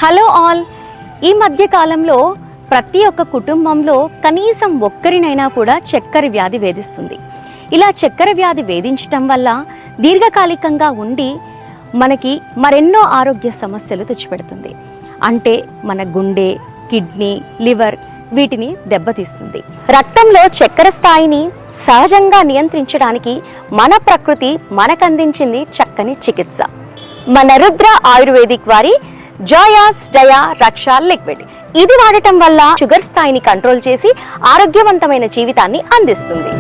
Hello all. ఈ మధ్య కాలంలో ప్రతి ఒక్క కుటుంబంలో కనీసం ఒక్కరినైనా కూడా చక్కెర వ్యాధి వేధిస్తుంది. ఇలా చక్కెర వ్యాధి వేధించటం వల్ల దీర్ఘకాలికంగా ఉండి మనకి మరెన్నో ఆరోగ్య సమస్యలు తెచ్చిపెడుతుంది. అంటే మన గుండె, కిడ్నీ, లివర్ వీటిని దెబ్బతీస్తుంది. రక్తంలో చక్కెర స్థాయిని సహజంగా నియంత్రించడానికి మన ప్రకృతి మనకందించింది చక్కని చికిత్స. మన రుద్ర ఆయుర్వేదిక్ వారి జాయాస్ డయా రక్ష లిక్విడ్. ఇది వాడటం వల్ల షుగర్ స్థాయిని కంట్రోల్ చేసి ఆరోగ్యవంతమైన జీవితాన్ని అందిస్తుంది.